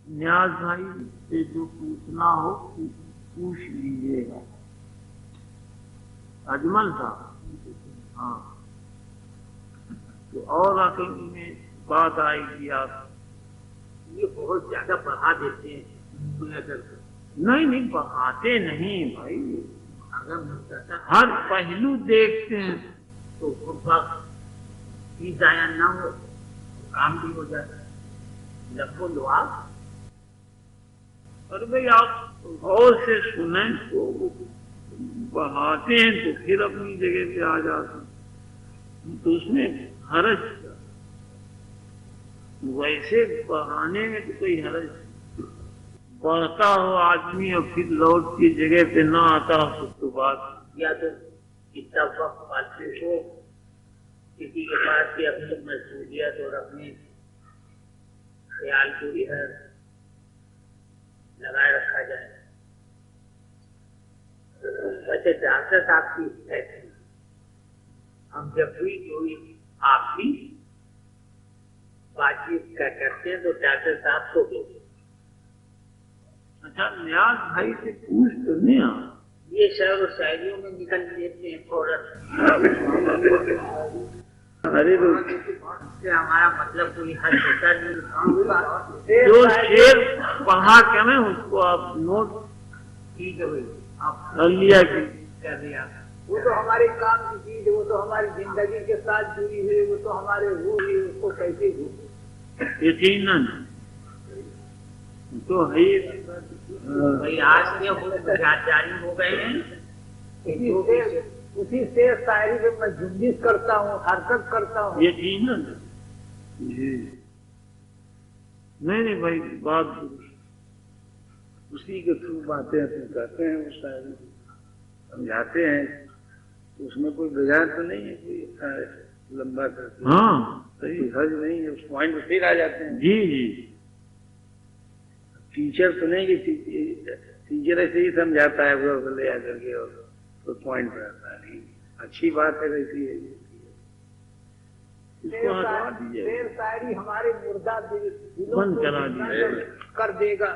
نیاز بھائی سے جو پوچھنا ہو پوچھ لیجیے گا. اجمل صاحب. ہاں تو اور عقل میں بات آئے گی. آپ یہ بہت زیادہ بڑھا دیتے ہیں. نہیں بڑھاتے نہیں بھائی. اگر مختصر ہر پہلو دیکھتے ہیں تو وقت بھی ضائع نہ ہو، کام بھی ہو جاتا ہے. لفظ و لعاب. اور بھائی آپ غور سے سنیں تو بڑھاتے ہیں تو پھر اپنی جگہ پہ آ جاتے ہیں تو اس میں حرج کیا؟ ویسے بڑھانے میں تو کوئی حرج نہیں. بڑھتا ہو آدمی اور پھر لوٹ کی جگہ پہ نہ آتا ہو تو بات. یا تو اتنا وقت فالتو ہو، کسی کے پاس بھی اپنی مسئولیت اور اپنے خیال کو ادھر لگائے رکھا جائے. ویسے ڈاکٹر صاحب کی کہتے ہیں ہم جب بھی کوئی آپ بھی بات چیت کرتے ہیں تو ڈاکٹر صاحب کو بولتے. اچھا نیاز بھائی سے پوچھ تو نہیں آ یہ شعر و شاعریوں میں نکل دیتے ہیں فوراً. ارے سے ہمارا مطلب کوئی حل ہوتا نہیں. جو شعر پڑھا کے نا اس کو آپ نوٹ ٹھیک ہے بھائی، آپ کر لیا کہ کر دیا. وہ تو ہمارے کام کی چیز ہے، وہ تو ہماری زندگی کے ساتھ جڑی ہے، وہ تو ہمارے روح ہے، اس کو کیسے بھولیں؟ یقیناً تو ہے. بھائی آج کے جاری ہو گئے ہیں. اسی سے شاعری میں میں جنجش کرتا ہوں، حرکت کرتا ہوں. یقیناً جی. نہیں بھائی بات اسی کے تھرو باتیں اپنے کرتے ہیں. وہ شاعری سمجھاتے ہیں تو اس میں کوئی بجائے تو نہیں ہے کوئی لمبا کرتے. ہاں صحیح حرج نہیں ہے. اس پوائنٹ پہ پھر آ جاتے ہیں. جی ٹیچر تو نہیں کہ ٹیچر ایسے ہی سمجھاتا ہے وہ لے آ کر کے اور پوائنٹ پہ آتا ہے. نہیں اچھی بات ہے ویسی ہے. شعر شاعری ہمارے مردہ بند کرا دیا کر دے گا.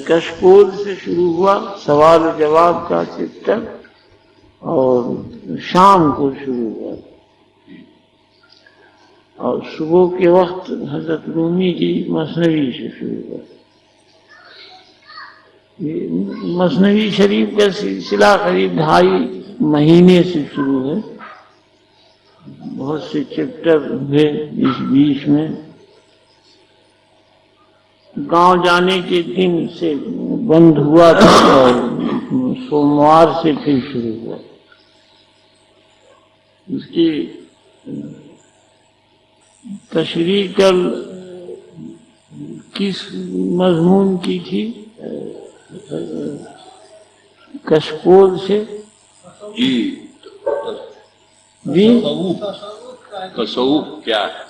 کشکول سے شروع ہوا سوال و جواب کا چیپٹر اور شام کو شروع ہوا اور صبح کے وقت حضرت رومی کی مثنوی سے شروع ہوا. مثنوی شریف کا سلسلہ قریب 2.5 مہینے سے شروع ہے. بہت سے چیپٹر ہوئے اس بیچ میں. گاؤں جانے کے دن سے بند ہوا تھا اور سوموار سے پھر شروع ہوا. اس کی تشریح کل کس مضمون کی تھی؟ کشکول سے. جی تصوف کیا ہے؟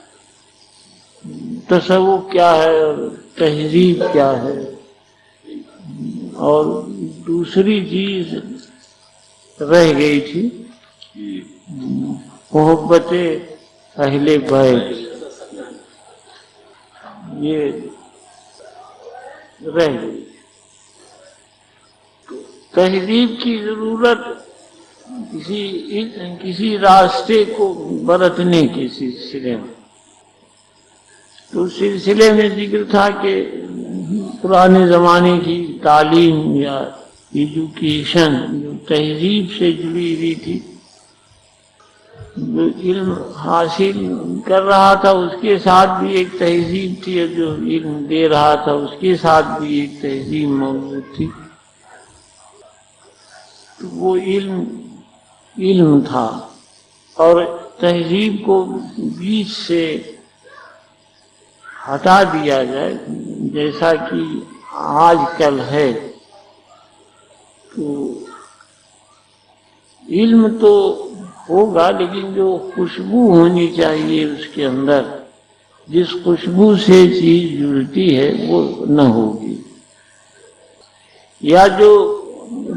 تصوف کیا ہے اور تہذیب کیا ہے اور دوسری چیز رہ گئی تھی محبت اہل بیت. یہ رہ گئی. تہذیب کی ضرورت کسی راستے کو برتنے کے سلسلے میں. تو اس سلسلے میں ذکر تھا کہ پرانے زمانے کی تعلیم یا ایجوکیشن جو تہذیب سے جڑی ہوئی تھی، جو علم حاصل کر رہا تھا اس کے ساتھ بھی ایک تہذیب تھی، اور جو علم دے رہا تھا اس کے ساتھ بھی ایک تہذیب موجود تھی. تو وہ علم تھا اور تہذیب کو بیچ سے ہٹا دیا جائے جیسا کہ آج کل ہے. تو علم تو ہوگا لیکن جو خوشبو ہونی چاہیے اس کے اندر، جس خوشبو سے چیز جڑتی ہے وہ نہ ہوگی، یا جو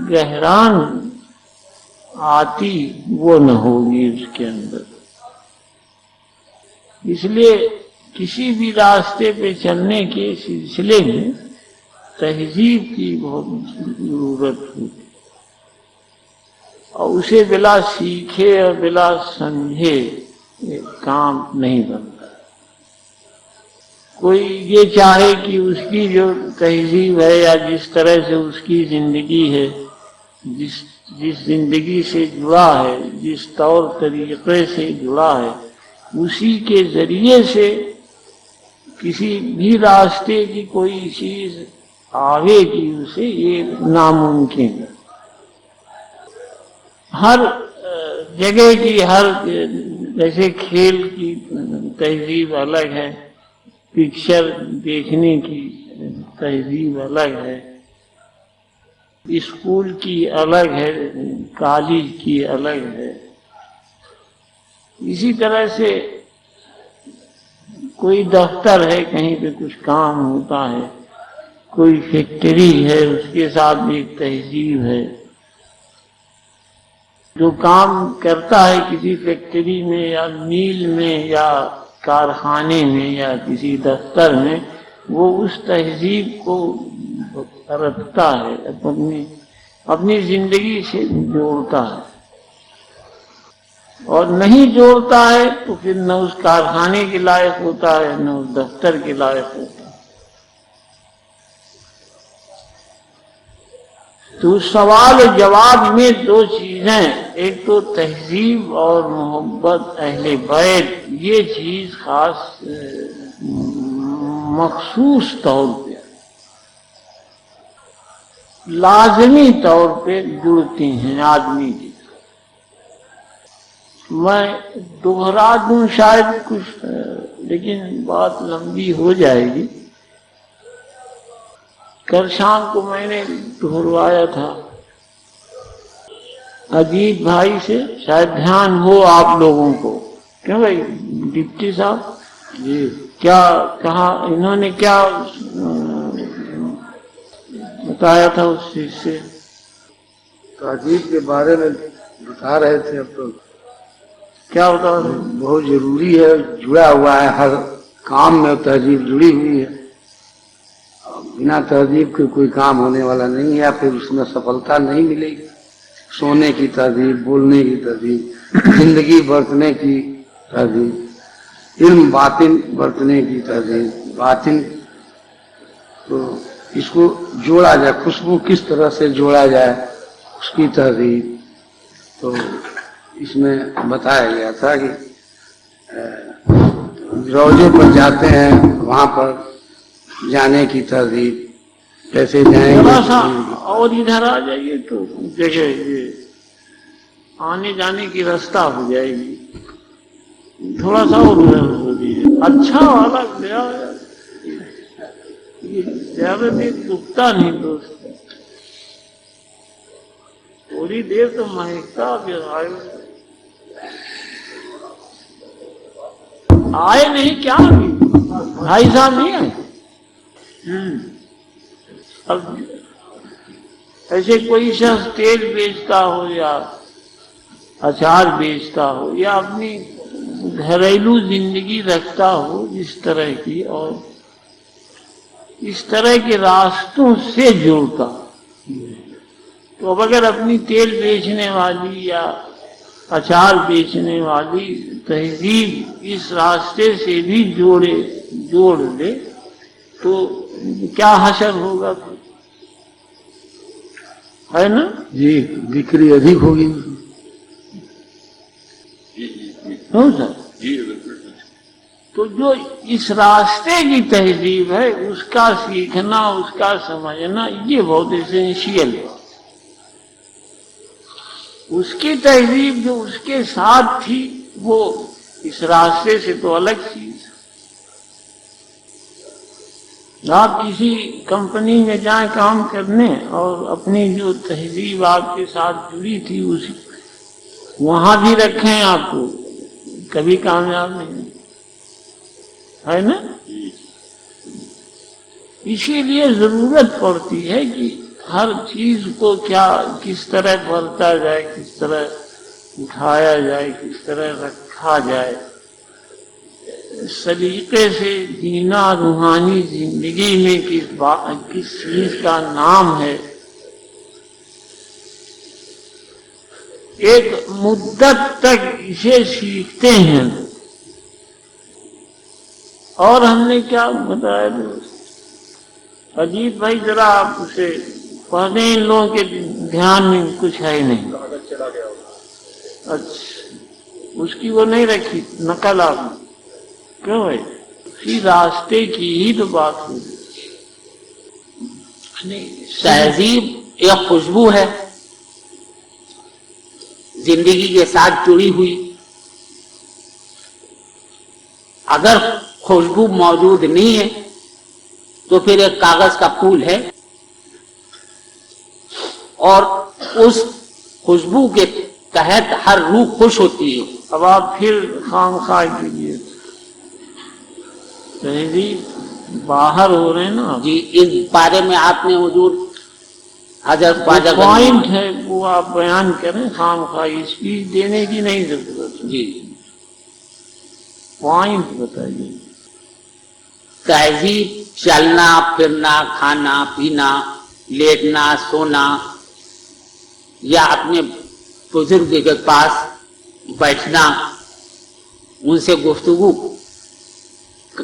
گہران آتی وہ نہ ہوگی اس کے اندر. اس لیے کسی بھی راستے پہ چلنے کے سلسلے میں تہذیب کی بہت ضرورت ہوتی اور اسے بلا سیکھے اور بلا سمجھے کام نہیں بنتا۔ کوئی یہ چاہے کہ اس کی جو تہذیب ہے یا جس طرح سے اس کی زندگی ہے، جس زندگی سے جڑا ہے، جس طور طریقے سے جڑا ہے، اسی کے ذریعے سے کسی بھی راستے کی کوئی چیز آگے کی اسے یہ ناممکن ہے۔ ہر جگہ کی ہر جیسے کھیل کی تہذیب الگ ہے، پکچر دیکھنے کی تہذیب الگ ہے، اسکول کی الگ ہے، کالج کی الگ ہے۔ اسی طرح سے کوئی دفتر ہے، کہیں پہ کچھ کام ہوتا ہے، کوئی فیکٹری ہے، اس کے ساتھ بھی ایک تہذیب ہے۔ جو کام کرتا ہے کسی فیکٹری میں یا میل میں یا کارخانے میں یا کسی دفتر میں، وہ اس تہذیب کو رکھتا ہے، اپنی زندگی سے جوڑتا ہے، اور نہیں جوڑتا ہے تو پھر نہ اس کارخانے کے لائق ہوتا ہے نہ اس دفتر کے لائق ہوتا ہے۔ تو سوال و جواب میں دو چیزیں، ایک تو تہذیب اور محبت اہل بیت، یہ چیز خاص مخصوص طور پہ لازمی طور پہ جڑتی ہیں آدمی کی۔ میں دوہرا دوں شاید کچھ، لیکن بات لمبی ہو جائے گی۔ کل شام کو میں نے دہروایا تھا اجیت بھائی سے، شاید دھیان ہو آپ لوگوں کو۔ کیوں بھائی ڈپٹی صاحب جی کیا کہا، انہوں نے کیا بتایا تھا اس چیز سے؟ تہذیب کے بارے میں بتا رہے تھے۔ اب تو کیا بتا رہے؟ بہت ضروری ہے، جڑا ہوا ہے، ہر کام میں تہذیب جڑی ہوئی ہے۔ بنا تہذیب کے کوئی کام ہونے والا نہیں ہے، پھر اس میں سفلتا نہیں ملے گی۔ سونے کی تہذیب، بولنے کی تہذیب، زندگی برتنے کی تہذیب، علم باطن برتنے کی تہذیب، باطن تو اس کو جوڑا جائے، خوشبو کس طرح سے جوڑا جائے اس کی تہذیب۔ تو اس میں بتایا گیا تھا کہ روضے پر جاتے ہیں، وہاں پر جانے کی تہذیب، کیسے جائیں گے۔ تھوڑا سا اور ادھر آ جائیے تو جگہ یہ آنے جانے کی راستہ ہو جائے گی، تھوڑا سا اور ادھر ہو دیجیے۔ اچھا والا گیا یہ زیادہ دیر دکھتا نہیں دوست، تھوڑی دیر تو مہکتا پھر آئے نہیں کیا بھائی صاحب نہیں آئے؟ اب ایسے کوئی شخص تیل بیچتا ہو یا اچار بیچتا ہو یا اپنی گھریلو زندگی رکھتا ہو اس طرح کی، اور اس طرح کے راستوں سے جڑتا، تو اب اگر اپنی تیل بیچنے والی یا اچار بیچنے والی تہذیب اس راستے سے بھی جوڑ لے تو کیا حشر ہوگا، ہے نا جی بکری ادھک ہوگی۔ سر تو جو اس راستے کی تہذیب ہے اس کا سیکھنا، اس کا سمجھنا، یہ بہت اسینشیل ہے۔ اس کی تہذیب جو اس کے ساتھ تھی وہ اس راستے سے تو الگ چیز۔ آپ کسی کمپنی میں جائیں کام کرنے اور اپنی جو تہذیب آپ کے ساتھ جڑی تھی اسی وہاں بھی رکھیں، آپ کو کبھی کامیاب نہیں ہے نا۔ اسی لیے ضرورت پڑتی ہے کہ ہر چیز کو کس طرح برتا جائے، کس طرح اٹھایا جائے، کس طرح رکھا جائے۔ سلیقے سے جینا روحانی زندگی میں کس چیز کا نام ہے، ایک مدت تک اسے سیکھتے ہیں. اور ہم نے کیا بتایا؟ اجیت بھائی ذرا آپ اسے پڑھنے، ان لوگوں کے دھیان میں کچھ ہے ہی نہیں. اچھا، اس کی وہ نہیں رکھی نقل آپ نے. کیوں ہے؟ اسی راستے کی ہی تو بات ہوگی. تہذیب ایک خوشبو ہے زندگی کے ساتھ جڑی ہوئی. اگر خوشبو موجود نہیں ہے تو پھر ایک کاغذ کا پھول ہے، اور اس خوشبو کے تحت ہر روح خوش ہوتی ہے. اب آپ پھر خام خواہ کے لیے تہذیب باہر ہو رہے ہیں نا. جی، اس بارے میں آپ نے حضور حضرت خواجہ پوائنٹ ہے وہ آپ بیان کریں. خام خواہ اسپیچ دینے کی نہیں ضرورت. جی، پوائنٹ بتائیے. تہذیب چلنا پھرنا، کھانا پینا، لیٹنا سونا، یا اپنے بزرگ کے پاس بیٹھنا، ان سے گفتگو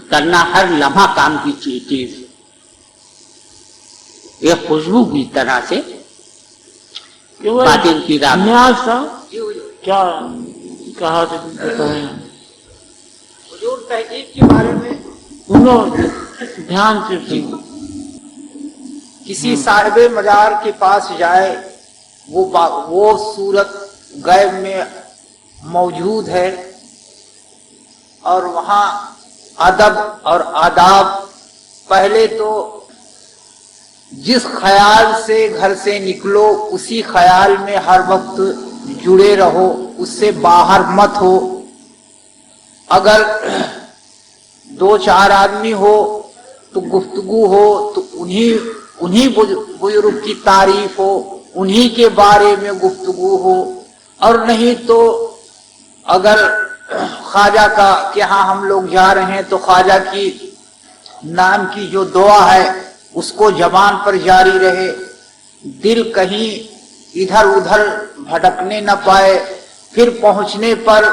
کرنا، ہر لمحہ کام کی چیز ایک خوشبو کی طرح سے باطن کی راہ. نیاز صاحب کیا کہا تھا بتائیں. حضور تہذیب کے بارے میں انہوں دھیان سے سنو. کسی صاحب مزار کے پاس جائے، وہ صورت غیب میں موجود ہے، اور وہاں ادب اور آداب. پہلے تو جس خیال سے گھر سے نکلو اسی خیال میں ہر وقت جڑے رہو، اس سے باہر مت ہو. اگر دو چار آدمی ہو تو گفتگو ہو تو انہی بزرگ کی تعریف ہو، انہی کے بارے میں گفتگو ہو. اور نہیں تو اگر خواجہ کا کہ ہاں ہم لوگ جا رہے ہیں تو خواجہ کی نام کی جو دعا ہے اس کو زبان پر جاری رہے، دل کہیں ادھر ادھر بھٹکنے نہ پائے. پھر پہنچنے پر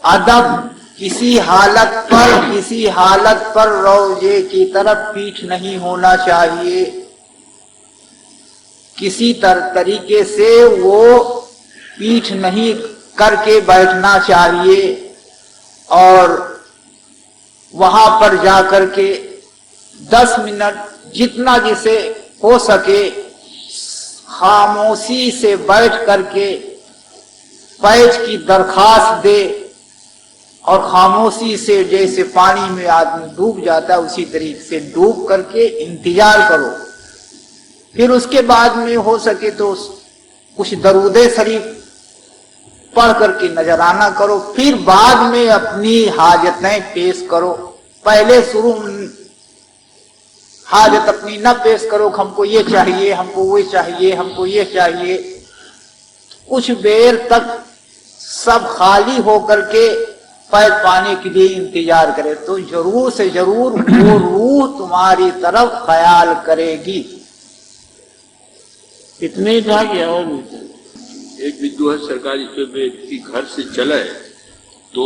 ادب، کسی حالت پر روضے کی طرف پیٹھ نہیں ہونا چاہیے. کسی طریقے سے وہ پیٹھ نہیں کر کے بیٹھنا چاہیے، اور وہاں پر جا کر کے 10 منٹ جتنا جسے ہو سکے خاموشی سے بیٹھ کر کے پیچ کی درخواست دے، اور خاموشی سے جیسے پانی میں آدمی ڈوب جاتا ہے اسی طریقے سے ڈوب کر کے انتظار کرو. پھر اس کے بعد میں ہو سکے تو کچھ درود شریف پڑھ کر کے نذرانہ کرو. پھر بعد میں اپنی حاجتیں پیش کرو. پہلے شروع حاجت اپنی نہ پیش کرو، ہم کو یہ چاہیے، ہم کو وہ چاہیے، ہم کو یہ چاہیے. کچھ دیر تک سب خالی ہو کر کے فیض پانے کے لیے انتظار کرے تو ضرور سے ضرور وہ روح تمہاری طرف خیال کرے گی. اتنے ہی تھا کہ اور بھی تھا. ایک بدو ہے سرکاری کے گھر سے چلے تو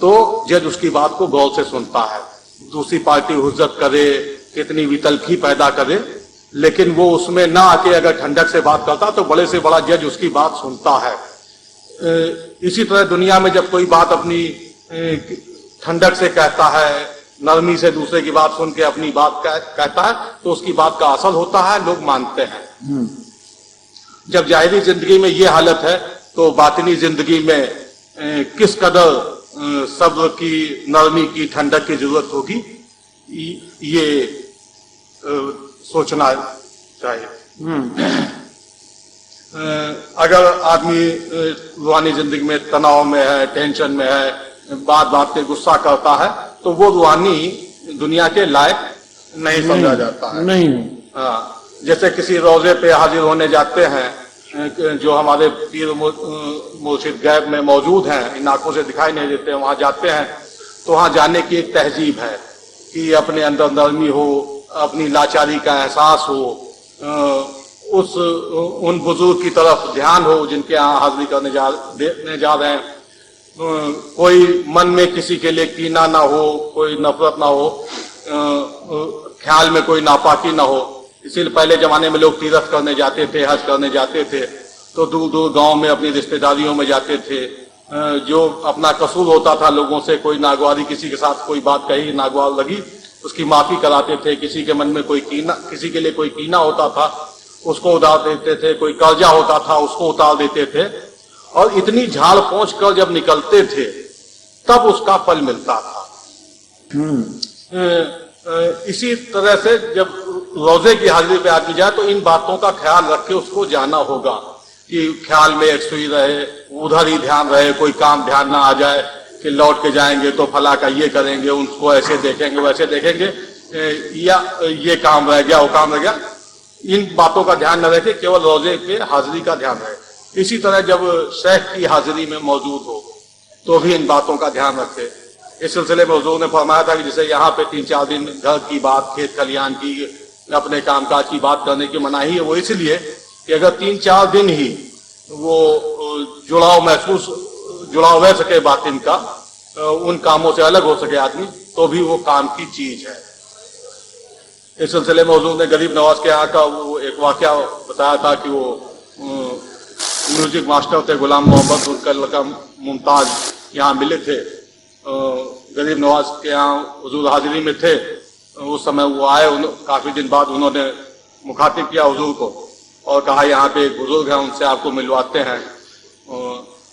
تو جج اس کی بات کو غور سے سنتا ہے. دوسری پارٹی حجت کرے, کتنی بھی تلخی پیدا کرے, لیکن وہ اس میں نہ آ کے اگر ٹھنڈک سے بات کرتا تو بڑے سے بڑا جج اس کی بات سنتا ہے. اسی طرح دنیا میں جب کوئی بات اپنی ٹھنڈک سے کہتا ہے, نرمی سے دوسرے کی بات سن کے اپنی بات کہتا ہے, تو اس کی بات کا اثر ہوتا ہے, لوگ مانتے ہیں. جب ظاہری زندگی میں یہ حالت ہے تو باطنی زندگی میں کس قدر صبر کی, نرمی کی, ٹھنڈک کی ضرورت ہوگی, یہ سوچنا چاہیے. اگر آدمی روحانی زندگی میں تناؤ میں ہے, ٹینشن میں ہے, بات بات پہ غصہ کرتا ہے, تو وہ روحانی دنیا کے لائق نہیں سمجھا جاتا ہے. نہیں. جیسے کسی روزے پہ حاضر ہونے جاتے ہیں, جو ہمارے پیر مرشد غیب میں موجود ہیں, ان آنکھوں سے دکھائی نہیں دیتے, وہاں جاتے ہیں تو وہاں جانے کی ایک تہذیب ہے کہ اپنے اندر نرمی ہو, اپنی لاچاری کا احساس ہو, ان بزرگ کی طرف دھیان ہو جن کے یہاں حاضری کرنے جا رہے ہیں. کوئی من میں کسی کے لیے کینہ نہ ہو, کوئی نفرت نہ ہو, خیال میں کوئی ناپاکی نہ ہو. اسی لیے پہلے زمانے میں لوگ تیرتھ کرنے جاتے تھے, حج کرنے جاتے تھے, تو دور دور گاؤں میں اپنی رشتہ داریوں میں جاتے تھے. جو اپنا قصور ہوتا تھا لوگوں سے, کوئی ناگواری, کسی کے ساتھ کوئی بات کہی, ناگوار لگی, اس کی معافی کراتے تھے. کسی کے من میں کوئی کینہ, کسی کے لیے کوئی کینہ ہوتا تھا اس کو اتار دیتے تھے, کوئی قرضہ ہوتا تھا اس کو اتار دیتے تھے, اور اتنی جھاڑ پہنچ کر جب نکلتے تھے تب اس کا پھل ملتا تھا. اسی طرح سے جب روزے کی حاضری پہ آدمی جائے تو ان باتوں کا خیال رکھ کے اس کو جانا ہوگا کہ خیال میں ایک سوئی رہے, ادھر ہی دھیان رہے, کوئی کام دھیان نہ آ جائے کہ لوٹ کے جائیں گے تو فلاں کا یہ کریں گے, ان کو ایسے دیکھیں گے, ویسے دیکھیں گے, یا یہ کام رہ گیا, وہ کام رہ گیا. ان باتوں کا دھیان نہ رکھے, کیول روزے پہ حاضری کا دھیان رہے. اسی طرح جب شیخ کی حاضری میں موجود ہو تو بھی ان باتوں کا دھیان رکھے. اس سلسلے میں حضور نے فرمایا تھا کہ جیسے یہاں پہ 3-4 دن گھر کی بات, کھیت کھلیان کی, اپنے کام کاج کی بات کرنے کی مناہی ہے, وہ اس لیے کہ اگر 3-4 دن ہی وہ جڑاؤ رہ سکے باطن کا, ان کاموں سے الگ ہو سکے آدمی, تو بھی وہ کام کی چیز ہے. اس سلسلے میں حضور نے غریب نواز کے یہاں کا وہ ایک واقعہ بتایا تھا کہ وہ میوزک ماسٹر تھے غلام محمد, ان کا لڑکا ممتاز یہاں ملے تھے. غریب نواز کے یہاں حضور حاضری میں تھے. اس سمے وہ آئے, کافی دن بعد انہوں نے مخاطب کیا حضور کو اور کہا یہاں پہ ایک بزرگ ہیں, ان سے آپ کو ملواتے ہیں.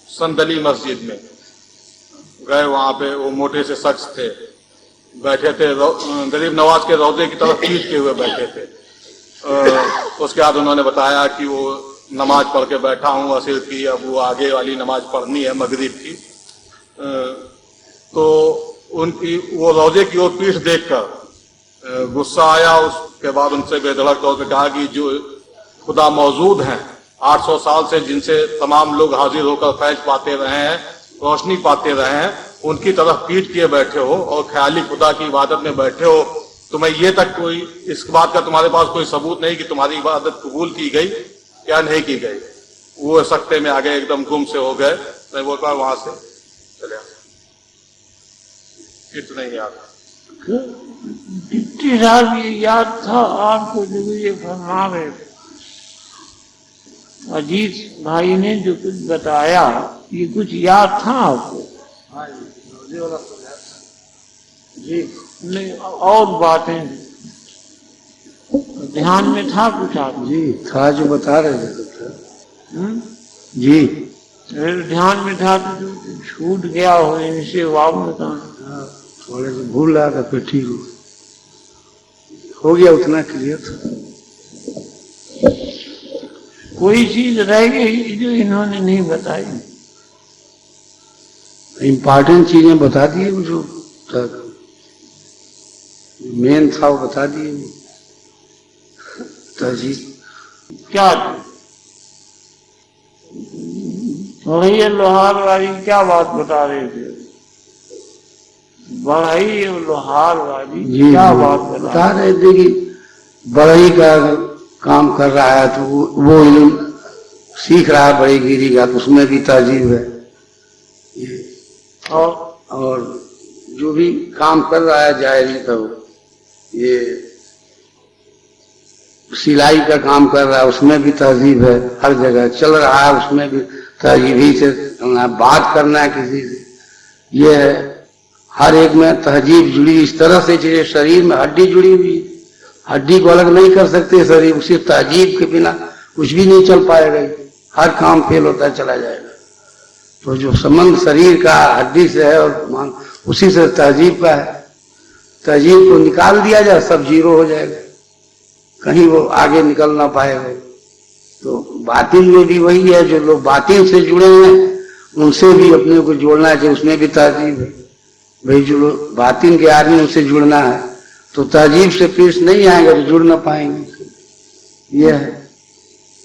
سندلی مسجد میں گئے, وہاں پہ وہ موٹے سے شخص تھے, بیٹھے تھے, غریب نواز کے روضے کی طرف پیٹ کے ہوئے بیٹھے تھے. اس کے بعد انہوں نے بتایا کہ وہ نماز پڑھ کے بیٹھا ہوں عصر کی, اب وہ آگے والی نماز پڑھنی ہے مغرب کی. تو ان کی وہ روضے کی اور پیٹھ دیکھ کر غصہ آیا. اس کے بعد ان سے بے دھڑک طور پہ کہا کہ جو خدا موجود ہیں 800 سال سے, جن سے تمام لوگ حاضر ہو کر فیض پاتے رہے ہیں, روشنی پاتے رہے ہیں, ان کی طرف پیٹ کیے بیٹھے ہو اور خیالی خدا کی عبادت میں بیٹھے ہو. تمہیں یہ تک کوئی اس بات کا تمہارے پاس کوئی ثبوت نہیں کہ تمہاری عبادت قبول کی گئی یا نہیں کی گئی. وہ سکتے میں آگے ایک دم گم سے ہو گئے. میں وہ کہا وہاں سے چلے اتنا ہی یاد. ڈپٹی صاحب یہ یاد تھا آپ کو جو یہ فرما رہے تھے, اجیت بھائی نے جو کچھ بتایا یہ کچھ یاد تھا آپ کو؟ جی نہیں, اور باتیں دھیان میں تھا کچھ آپ؟ جی تھا, جو بتا رہے تھے. جی دھیان میں تھا تو جو چھوٹ گیا ہو ان سے واپس بتانا. تھوڑے سے بھول رہا تھا, پھر ٹھیک ہو گیا, اتنا کلیئر تھا. کوئی چیز رہ گئی جو انہوں نے نہیں بتائی؟ امپارٹینٹ چیزیں بتا دیے, جو مین تھا وہ بتا دیے. تہذیب کیا بڑھئی لوہار والی کیا بات بتا رہے تھے؟ بڑھئی لوہار والی کیا بات بتا رہے تھے کہ بڑھئی کا کام کر رہا ہے تو وہ علم سیکھ رہا ہے بڑھئی گیری کا, تو اس میں بھی تہذیب ہے. اور جو بھی کام کر رہا ہے ظاہری تو یہ سلائی کا کام کر رہا ہے اس میں بھی تہذیب ہے، ہر جگہ چل رہا ہے اس میں بھی تہذیب ہی سے بات کرنا ہے کسی سے، یہ ہے ہر ایک میں تہذیب جڑی اس طرح سے جیسے شریر میں ہڈی جڑی ہوئی ہے، ہڈی کو الگ نہیں کر سکتے شریر، صرف تہذیب کے بنا کچھ بھی نہیں چل پائے گا، ہر کام فیل ہوتا چلا جائے گا۔ تو جو سمبند شریر کا ہڈی سے ہے اور اسی سے تہذیب کا ہے، تہذیب کو نکال دیا جائے سب زیرو ہو جائے گا، کہیں وہ آگے نکل نہ پائے گا۔ تو باطن میں بھی وہی ہے، جو لوگ باطن سے جڑے ہیں ان سے بھی اپنے کو جوڑنا چاہیے، اس میں بھی تہذیب ہے بھائی، جو لوگ باطن کے آدمی ان سے جڑنا ہے تو تہذیب سے پیش نہیں آئیں گے تو جڑ نہ پائیں گے، یہ ہے۔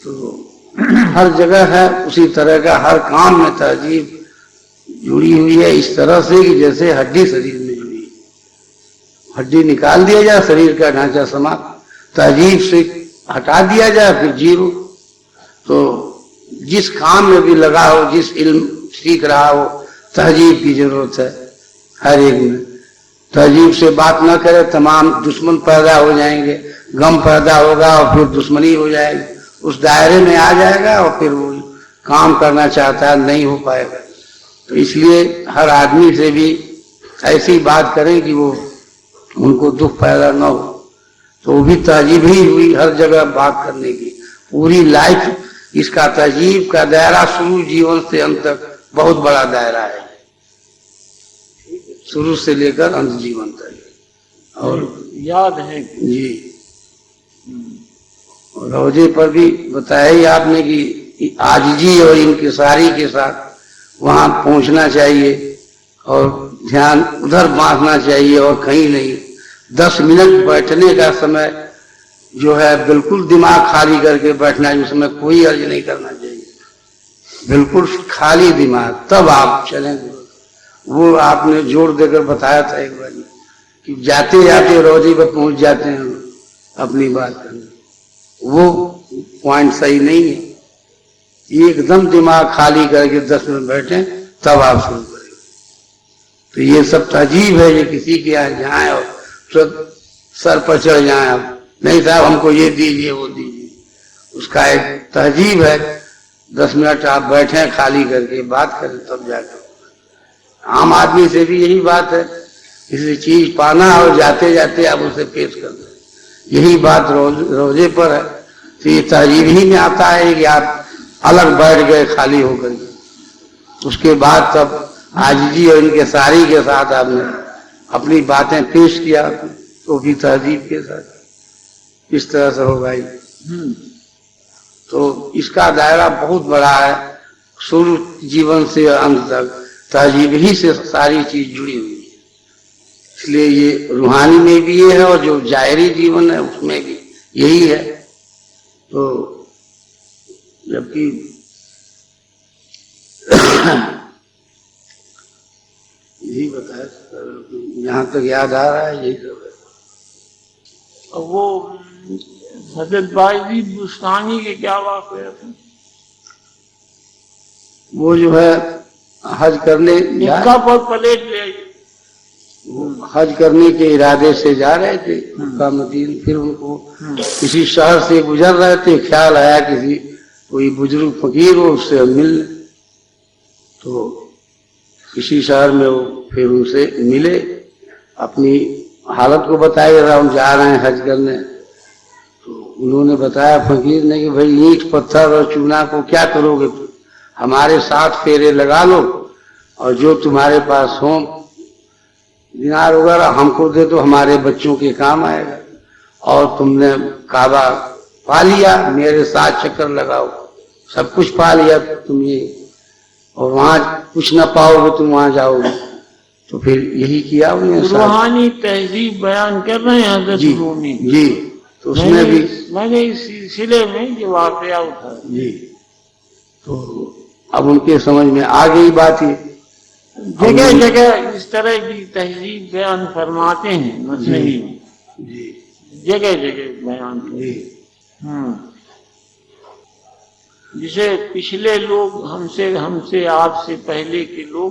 تو ہر جگہ ہے اسی طرح کا، ہر کام میں تہذیب جڑی ہوئی ہے اس طرح سے کہ جیسے ہڈی شریر میں جڑی ہے، ہڈی نکال دیا جائے شریر کا ڈھانچہ سماپت، تہذیب سے ہٹا دیا جائے پھر زیرو۔ تو جس کام میں بھی لگا ہو، جس علم سیکھ رہا ہو، تہذیب کی ضرورت ہے ہر ایک میں۔ تہذیب سے بات نہ کرے تمام دشمن پیدا ہو جائیں گے، غم پیدا ہوگا اور پھر دشمنی ہو جائے گی، اس دائرے میں آ جائے گا اور پھر وہ کام کرنا چاہتا ہے نہیں ہو پائے گا۔ تو اس لیے ہر آدمی سے بھی ایسی بات کریں کہ وہ ان کو دکھ پیدا نہ ہو، تو وہ بھی تہذیب ہی ہوئی ہر جگہ بات کرنے کی۔ پوری لائف اس کا تہذیب کا دائرہ شروع جیون سے انت تک بہت بڑا دائرہ ہے، شروع سے لے کر انت جیون تک۔ اور یاد ہے جی روزے پر بھی بتایا ہی آپ نے کہ عاجزی اور انکساری کے ساتھ وہاں پہنچنا چاہیے اور دھیان ادھر باندھنا چاہیے اور کہیں نہیں۔ 10 منٹ بیٹھنے کا سمے جو ہے بالکل دماغ خالی کر کے بیٹھنا ہے، اس میں کوئی عرض نہیں کرنا چاہیے، بالکل خالی دماغ، تب آپ چلیں گے۔ وہ آپ نے جوڑ دے کر بتایا تھا ایک بار کہ جاتے جاتے روزے پر پہنچ جاتے ہیں اپنی بات کرنے، وہ پوائنٹ صحیح نہیں ہے۔ ایک دم دماغ خالی کر کے 10 منٹ بیٹھیں تب آپ شروع کریں۔ تو یہ سب تہذیب ہے، یہ کسی کے یہاں جائیں اور سب سر پر چڑھ جائیں، آپ نہیں صاحب ہم کو یہ دیجیے وہ دیجیے، اس کا ایک تہذیب ہے۔ 10 منٹ آپ بیٹھیں خالی کر کے بات کریں تب جا کر۔ عام آدمی سے بھی یہی بات ہے، کسی چیز پانا اور جاتے جاتے آپ اسے پیش کر دیں، یہی بات روزے پر ہے۔ تو یہ تہذیب ہی میں آتا ہے کہ آپ الگ بیٹھ گئے خالی ہو کر، اس کے بعد تب عاجزی اور انکساری کے ساتھ آپ نے اپنی باتیں پیش کیا، تو بھی تہذیب کے ساتھ اس طرح سے ہوگا ہی۔ تو اس کا دائرہ بہت بڑا ہے، شروع جیون سے انت تک تہذیب ہی سے ساری چیز جڑی ہوئی ہے۔ اس لیے یہ روحانی میں بھی یہ ہے اور جو ظاہری جیون ہے اس میں بھی یہی ہے۔ تو جبکہ یہی بتایا یہاں تک یاد آ رہا ہے، یہی سب ہے۔ وہ حضرت باجی بستانی کے کیا واقعہ تھے؟ وہ جو ہے حج کرنے نکاح پر پلیٹ لے آئی، حج کرنے کے ارادے سے جا رہے تھے مکہ مدینہ، پھر ان کو کسی شہر سے گزر رہے تھے، خیال آیا کسی کوئی بزرگ فقیر ہو اس سے مل لیں، تو کسی شہر میں وہ پھر ان سے ملے، اپنی حالت کو بتایا رہا ہم جا رہے ہیں حج کرنے۔ تو انہوں نے بتایا فقیر نے کہ بھائی اینٹ پتھر اور چونا کو کیا کرو گے، ہمارے ساتھ پھیرے لگا لو اور جو تمہارے پاس ہوں دینار وغیرہ ہم کو دے دو، ہمارے بچوں کے کام آئے گا، اور تم نے کعبہ پا لیا، میرے ساتھ چکر لگاؤ، سب کچھ پا لیا تم یہ، اور وہاں کچھ نہ پاؤ گے تم وہاں جاؤ گے۔ تو پھر یہی کیا انہوں نے روحانی تہذیب بیان کر رہے ہیں حضرت رومی۔ جی تو اس میں بھی میں نے اس سلسلے میں یہ واقعہ اٹھایا جی، تو اب ان کے سمجھ میں آ گئی بات یہ، جگہ جگہ اس طرح کی تہذیب بیان فرماتے ہیں مسئلے جی جگہ جگہ بیان جی جسے پچھلے لوگ ہم سے آپ سے پہلے کے لوگ